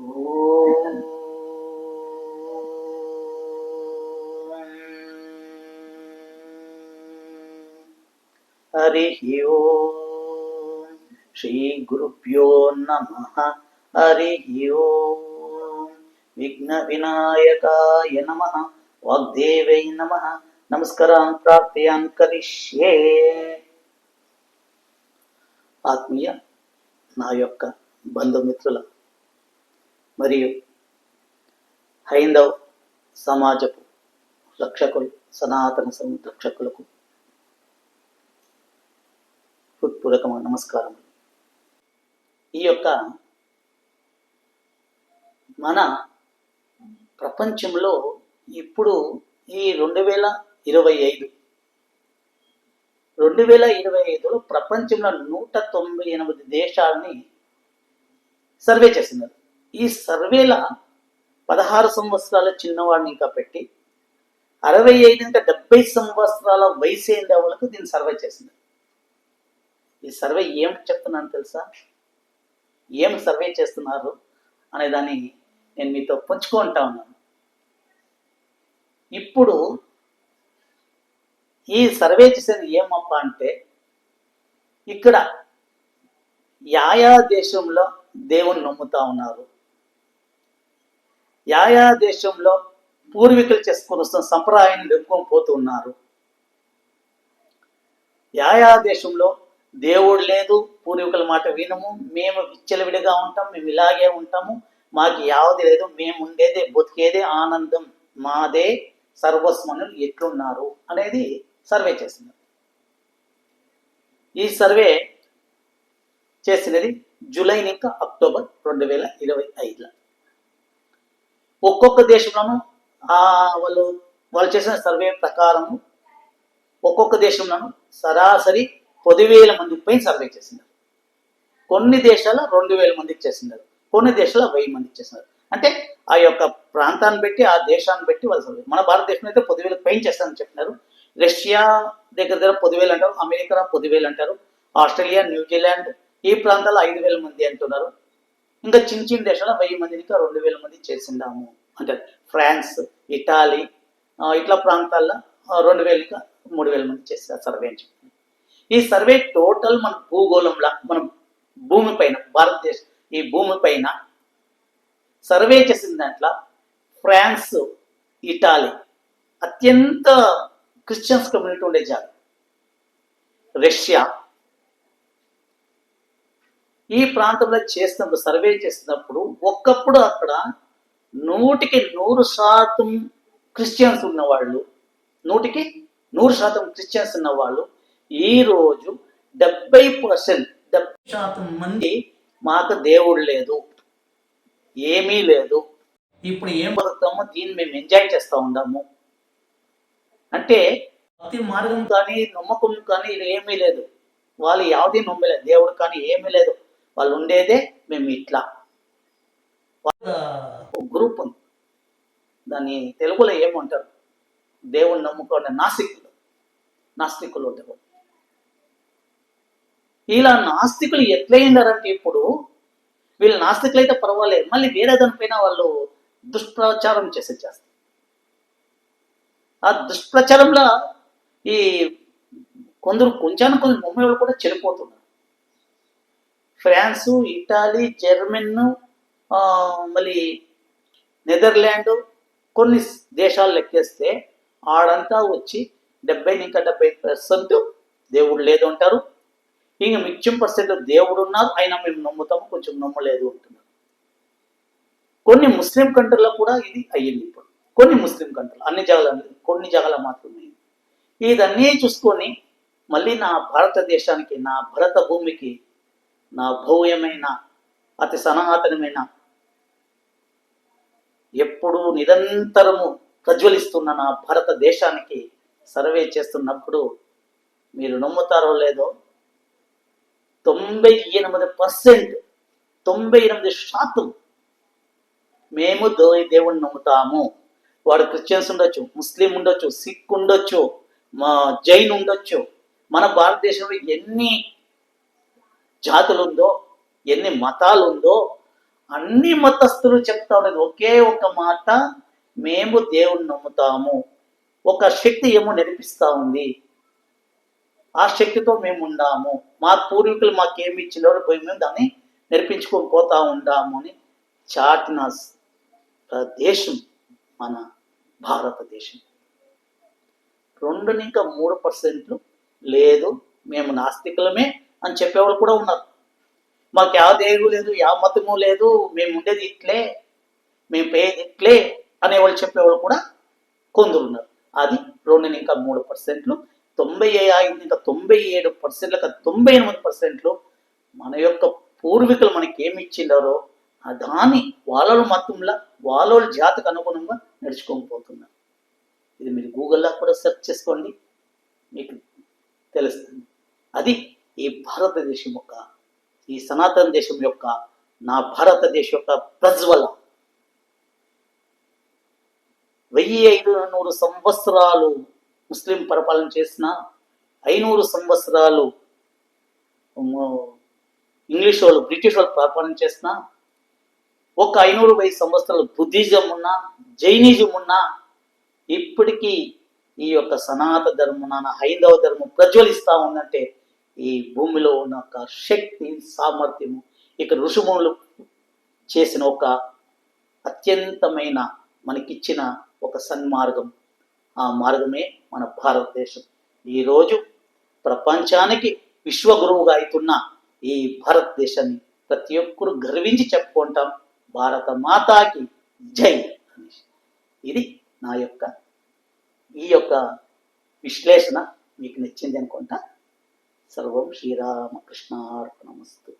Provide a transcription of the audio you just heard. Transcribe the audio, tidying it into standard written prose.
హరి ఓం శ్రీ గురుభ్యో నమః. హరి ఓం విఘ్న వినాయకాయ నమః. వాగ్దేవై నమః. నమస్కారాన్ ప్రార్థయాన్ కరిష్యే. ఆత్మీయ నా యొక్క బంధుమిత్రుల మరియు హైందవ సమాజపు రక్షకులు, సనాతన రక్షకులకు హృత్పూర్వకమైన నమస్కారం. ఈ యొక్క మన ప్రపంచంలో ఇప్పుడు ఈ 2025లో ప్రపంచంలో 198 దేశాలని సర్వే చేస్తున్నారు. ఈ సర్వేల 16 సంవత్సరాల చిన్నవాడిని ఇంకా పెట్టి 65 అంటే 70 సంవత్సరాల వయసు అయిన వాళ్ళకు దీన్ని సర్వే చేస్తున్నారు. ఈ సర్వే ఏమిటి చెప్తున్నాను తెలుసా? ఏం సర్వే చేస్తున్నారు అనే దాన్ని నేను మీతో పంచుకుంటా ఉన్నాను. ఇప్పుడు ఈ సర్వే చేసేది ఏమప్ప అంటే, ఇక్కడ యాయా దేశంలో దేవుని నమ్ముతా ఉన్నారు, యాయా దేశంలో పూర్వీకులు చేసుకొని వస్తున్న సంప్రదాయాన్ని నెప్పుకొని పోతూ ఉన్నారు, యాయా దేశంలో దేవుడు లేదు, పూర్వీకుల మాట వినము, మేము విచ్చలవిడిగా ఉంటాం, మేము ఇలాగే ఉంటాము, మాకు యావది లేదు, మేము ఉండేదే బతికేదే ఆనందం, మాదే సర్వస్వములు ఎట్లున్నారు అనేది సర్వే చేస్తున్నారు. ఈ సర్వే చేసినది జూలై ఇంకా అక్టోబర్ 2025లో. ఒక్కొక్క దేశంలోనూ వాళ్ళు చేసిన సర్వే ప్రకారం ఒక్కొక్క దేశంలోనూ సరాసరి 10,000 మంది పైన సర్వే చేసినారు. కొన్ని దేశాల్లో 2,000 మందికి చేసినారు, కొన్ని దేశాల్లో 1000 మందికి చేసినారు. అంటే ఆ యొక్క ప్రాంతాన్ని బట్టి, ఆ దేశాన్ని బట్టి వాళ్ళు సర్వే. మన భారతదేశంలో అయితే 10,000 పైన చేస్తారని చెప్పినారు. రష్యా దగ్గర 10,000 అంటారు, అమెరికా 10,000 అంటారు, ఆస్ట్రేలియా, న్యూజిలాండ్ ఈ ప్రాంతాల్లో 5,000 మంది అంటున్నారు. ఇంకా చిన్న చిన్న దేశాల్లో 1000 మందిని 2,000 మంది చేసిందాము అంటారు. ఫ్రాన్స్, ఇటాలీ ఇట్లా ప్రాంతాల్లో 2,000 3,000 మంది చేస్తారు సర్వే అని చెప్పి. ఈ సర్వే టోటల్ మన భూగోళంలో, మన భూమి పైన, భారతదేశం ఈ భూమి పైన సర్వే చేసిన దాంట్లో ఫ్రాన్స్, ఇటాలీ అత్యంత క్రిస్టియన్స్ కమ్యూనిటీ ఉండే జాగా, రష్యా ఈ ప్రాంతంలో చేస్తున్నప్పుడు, సర్వే చేస్తున్నప్పుడు ఒకప్పుడు అక్కడ 100% క్రిస్టియన్స్ ఉన్నవాళ్ళు, 100% క్రిస్టియన్స్ ఉన్నవాళ్ళు ఈరోజు 70% మంది మాకు దేవుడు లేదు, ఏమీ లేదు, ఇప్పుడు ఏం బతుకుతామో దీన్ని మేము ఎంజాయ్ చేస్తూ ఉందాము అంటే, భక్తి మార్గం కానీ నమ్మకం కానీ ఇది ఏమీ లేదు. వాళ్ళు యావది నమ్మలేదు, దేవుడు కానీ ఏమీ లేదు, వాళ్ళు ఉండేదే మేము ఇట్లా. ఒక గ్రూప్ ఉంది, దాన్ని తెలుగులో ఏమంటారు, దేవుని నమ్ముకునే నాస్తికులు ఉంటారు. ఇలా నాస్తికులు ఎట్లయిందారంటే, ఇప్పుడు వీళ్ళు నాస్తికులు అయితే పర్వాలేదు, మళ్ళీ వేరే దానిపైన వాళ్ళు దుష్ప్రచారం చేస్తారు. ఆ దుష్ప్రచారంలో ఈ కొందరు కొంచెం నమ్మేవాళ్ళు కూడా చెడిపోతున్నారు. ఫ్రాన్సు, ఇటాలీ, జర్మన్, మళ్ళీ నెదర్లాండ్ కొన్ని దేశాలు లెక్కేస్తే ఆడంతా వచ్చి 70% దేవుడు లేదు అంటారు. ఇంక మిచ్చం % దేవుడు ఉన్నారు, అయినా మేము నమ్ముతాము, కొంచెం నమ్మలేదు అంటున్నారు. కొన్ని ముస్లిం కంట్రీలో కూడా ఇది అయ్యింది. ఇప్పుడు కొన్ని ముస్లిం కంట్రీలు, అన్ని జాగాలు, కొన్ని జాగాల మాత్రమే. ఇదన్నీ చూసుకొని మళ్ళీ నా భారతదేశానికి, నా భరత భూమికి, నా భవ్యమైన అతి సనాతనమైన ఎప్పుడూ నిరంతరము ప్రజ్వలిస్తున్న నా భారతదేశానికి సర్వే చేస్తున్నప్పుడు మీరు నమ్ముతారో లేదో 98% మేము దేవుణ్ణి నమ్ముతాము. వాడు క్రిస్టియన్స్ ఉండొచ్చు, ముస్లిం ఉండొచ్చు, సిక్ ఉండొచ్చు, జైన్ ఉండొచ్చు. మన భారతదేశంలో ఎన్ని జాతులు ఉందో, ఎన్ని మతాలు ఉందో అన్ని మతస్థులు చెప్తా ఉన్నది ఒకే ఒక మాట, మేము దేవుణ్ణి నమ్ముతాము, ఒక శక్తి ఏమో నడిపిస్తా ఉంది, ఆ శక్తితో మేము ఉండాము, మా పూర్వీకులు మాకేమి ఇచ్చినారో పోయి మేము దాన్ని నేర్పించుకొని పోతా ఉండాము అని చాటిన దేశం మన భారతదేశం. 2-3% లేదు మేము నాస్తికులమే అని చెప్పేవాళ్ళు కూడా ఉన్నారు. మాకు ಯಾವ దేవుడు లేదు, ಯಾವ మతము లేదు, మేము ఉండేది ఇట్లే, మేము పోయేది ఇట్లే అనేవాళ్ళు చెప్పేవాళ్ళు కూడా కొందరు ఉన్నారు. అది 2-3%. 97%, 98% మన యొక్క పూర్వీకులు మనకి ఏమి ఇచ్చిండారో దాన్ని వాళ్ళ మతంలో వాళ్ళ జాతికి అనుగుణంగా నడుచుకొని పోతున్నారు. ఇది మీరు గూగుల్లో కూడా సెర్చ్ చేసుకోండి, మీకు తెలుస్తుంది. అది ఈ భారతదేశం యొక్క, ఈ సనాతన దేశం యొక్క, నా భారతదేశం యొక్క ప్రజ్వల 1500 సంవత్సరాలు ముస్లిం పరిపాలన చేసిన, 500 సంవత్సరాలు ఇంగ్లీష్ వాళ్ళు, బ్రిటిష్ వాళ్ళు పరిపాలన చేసిన, ఒక 500 సంవత్సరాలు బుద్ధిజం ఉన్నా, జైనిజం ఉన్నా, ఇప్పటికీ ఈ యొక్క సనాతన ధర్మం, హైందవ ధర్మం ప్రజ్వలిస్తా ఉందంటే ఈ భూమిలో ఉన్న ఒక శక్తి, సామర్థ్యము, ఇక ఋషిమునులు చేసిన ఒక అత్యంతమైన మనకిచ్చిన ఒక సన్మార్గం, ఆ మార్గమే మన భారతదేశం. ఈరోజు ప్రపంచానికి విశ్వగురువుగా అవుతున్న ఈ భారతదేశాన్ని ప్రతి ఒక్కరు గర్వించి చెప్పుకుంటాం, భారత మాతాకి జై అని. ఇది నా యొక్క ఈ యొక్క విశ్లేషణ మీకు నచ్చింది అనుకుంటా. సర్వం శ్రీరామకృష్ణార్పణమస్తు.